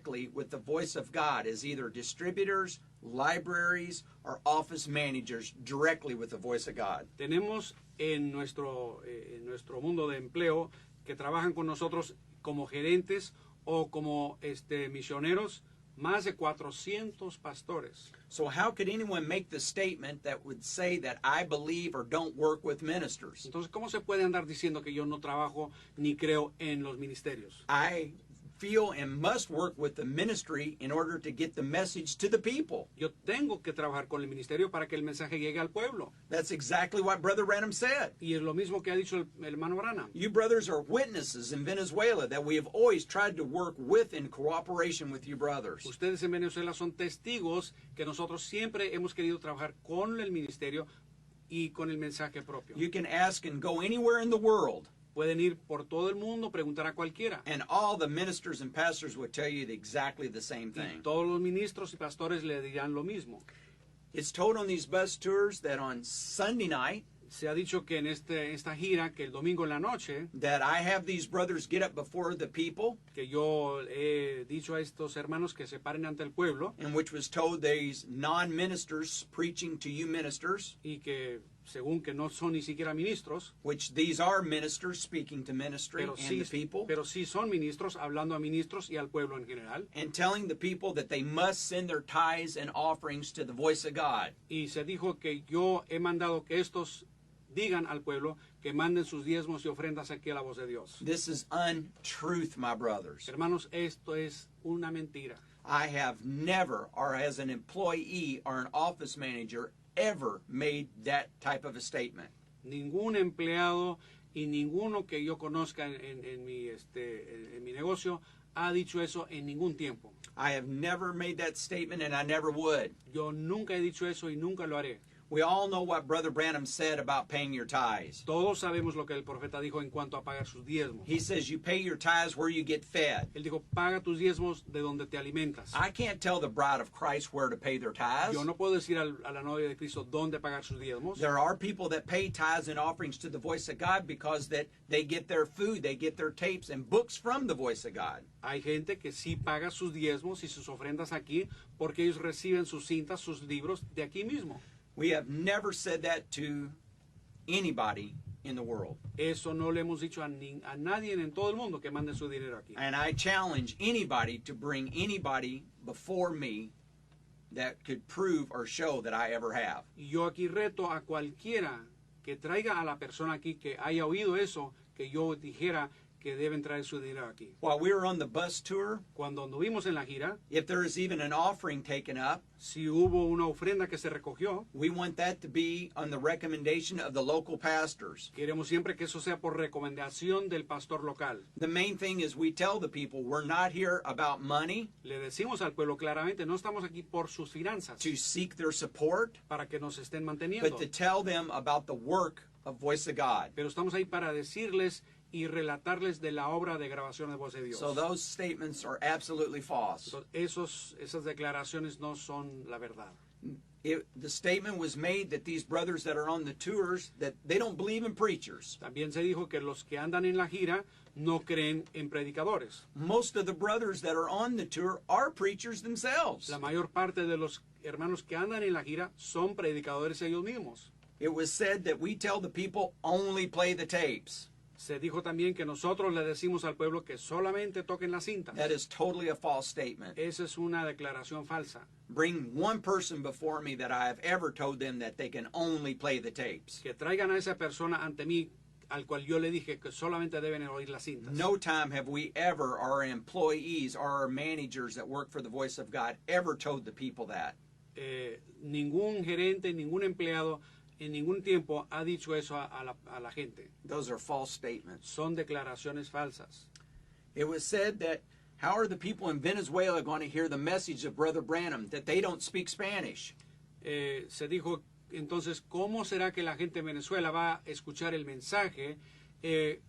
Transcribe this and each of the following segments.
directly with the voice of God as either distributors, libraries, or office managers directly with the voice of God. Tenemos en nuestro mundo de empleo que trabajan con nosotros como gerentes o como misioneros, más de 400 pastores. So how could anyone make the statement that would say that I believe or don't work with ministers? Entonces, ¿cómo se puede andar diciendo que yo no trabajo ni creo en los ministerios? I feel and must work with the ministry in order to get the message to the people. Yo tengo que trabajar con el ministerio para que el mensaje llegue al pueblo. That's exactly what Brother Branham said. Y es lo mismo que ha dicho el hermano Branham. You brothers are witnesses in Venezuela that we have always tried to work with in cooperation with you brothers. Ustedes en Venezuela son testigos que nosotros siempre hemos querido trabajar con el ministerio y con el mensaje propio. You can ask and go anywhere in the world. Pueden ir por todo el mundo, preguntar a cualquiera. And all the ministers and pastors would tell you exactly the same Y thing. todos los ministros y pastores le dirán lo mismo. It's told on these bus tours that on Sunday night, Se ha dicho que en esta gira, que el domingo en la noche, that I have these brothers get up before the people, que yo he dicho a estos hermanos que se paren ante el pueblo, in which was told these non-ministers preaching to you ministers, y que según que no son ni siquiera ministros, which these are ministers speaking to ministry pero and the people, pero sí son ministros, hablando a ministros y al pueblo en general. and telling the people that they must send their tithes and offerings to the voice of God. Y se dijo que yo he mandado que estos digan al pueblo que manden sus diezmos y ofrendas aquí a la voz de Dios. This is untruth, my brothers. Hermanos, esto es una mentira. I have never, or as an employee or an office manager, ever made that type of a statement. Ningún empleado y ninguno que yo conozca en mi negocio ha dicho eso en ningún tiempo. I have never made that statement, and I never would. Yo nunca he dicho eso y nunca lo haré. We all know what Brother Branham said about paying your tithes. Todos sabemos lo que el profeta dijo en cuanto a pagar sus diezmos. He says you pay your tithes where you get fed. Él dijo, paga tus diezmos de donde te alimentas. I can't tell the bride of Christ where to pay their tithes. Yo no puedo decir a la novia de Cristo dónde pagar sus diezmos. There are people that pay tithes and offerings to the voice of God because that they get their food, they get their tapes and books from the voice of God. Hay gente que sí paga sus diezmos y sus ofrendas aquí porque ellos reciben sus cintas, sus libros de aquí mismo. We have never said that to anybody in the world. Eso no le hemos dicho a nadie en todo el mundo que mande su dinero aquí. And I challenge anybody to bring anybody before me that could prove or show that I ever have. Y yo aquí reto a cualquiera que traiga a la persona aquí que haya oído eso, que yo dijera que deben traer su dinero aquí. While we were on the bus tour, Cuando anduvimos en la gira, if there is even an offering taken up, si hubo una ofrenda que se recogió, we want that to be on the recommendation of the local pastors. queremos siempre que eso sea por recomendación del pastor local. The main thing is we tell the people we're not here about money, Le decimos al pueblo claramente, no estamos aquí por sus finanzas, to seek their support, para que nos estén manteniendo, but to tell them about the work of Voice of God. pero estamos ahí para decirles y relatarles de la obra de grabación de voz de Dios. So those statements are absolutely false. Esas declaraciones no son la verdad. The statement was made that these brothers that are on the tours, that they don't believe in preachers. También se dijo que los que andan en la gira no creen en predicadores. Most of the brothers that are on the tour are preachers themselves. La mayor parte de los hermanos que andan en la gira son predicadores ellos mismos. It was said that we tell the people only play the tapes. Se dijo también que nosotros le decimos al pueblo que solamente toquen las cintas. That is totally a false statement. Esa es una declaración falsa. Bring one person before me that I have ever told them that they can only play the tapes. Que traigan a esa persona ante mí al cual yo le dije que solamente deben oír las cintas. No time have we ever, our employees or our managers that work for the Voice of God, ever told the people that. Ningún gerente, ningún empleado en ningún tiempo ha dicho eso a la gente. Those are false statements. Son declaraciones falsas. It was said that how are the people in Venezuela going to hear the message of Brother Branham that they don't speak Spanish? Se dijo entonces, ¿cómo será que la gente en Venezuela va a escuchar el mensaje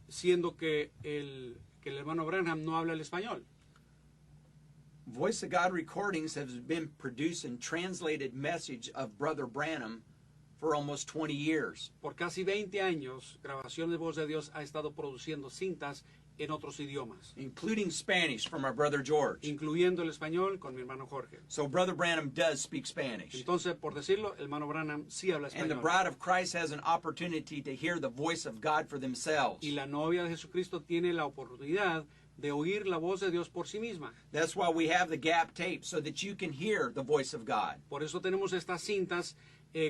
siendo que el hermano Branham no habla el español? Voice of God recordings have been produced and translated message of Brother Branham for almost 20 years. Por casi 20 años, Grabación de Voz de Dios ha estado produciendo cintas en otros idiomas, including Spanish from our brother George. incluyendo el español con mi hermano Jorge. So Brother Branham does speak Spanish. Entonces, por decirlo, el hermano Branham sí habla And the español. bride of Christ has an opportunity to hear the voice of God for themselves. Y la novia de Jesucristo tiene la oportunidad de oír la voz de Dios por sí misma. That's why we have the gap tape, so that you can hear the voice of God. Por eso tenemos estas cintas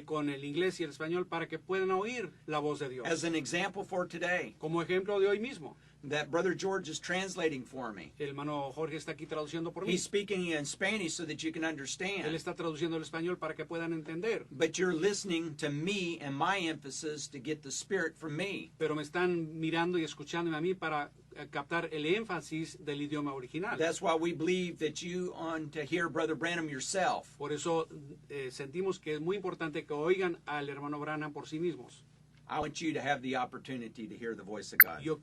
con el inglés y el español para que puedan oír la voz de Dios. As an example for today, Como ejemplo de hoy mismo, that Brother George is translating for me. el hermano Jorge está aquí traduciendo por mí. He's speaking in Spanish so that you can Él understand. está traduciendo el español para que puedan entender. But you're listening to me and my emphasis to get the Spirit from me. Pero me están mirando y escuchándome a mí para captar el énfasis del idioma original. That's why we believe that you want to hear Brother Branham yourself. Por eso sentimos que es muy importante que oigan al hermano Branham por sí mismos. I want you to have the opportunity to hear the voice of God. Yo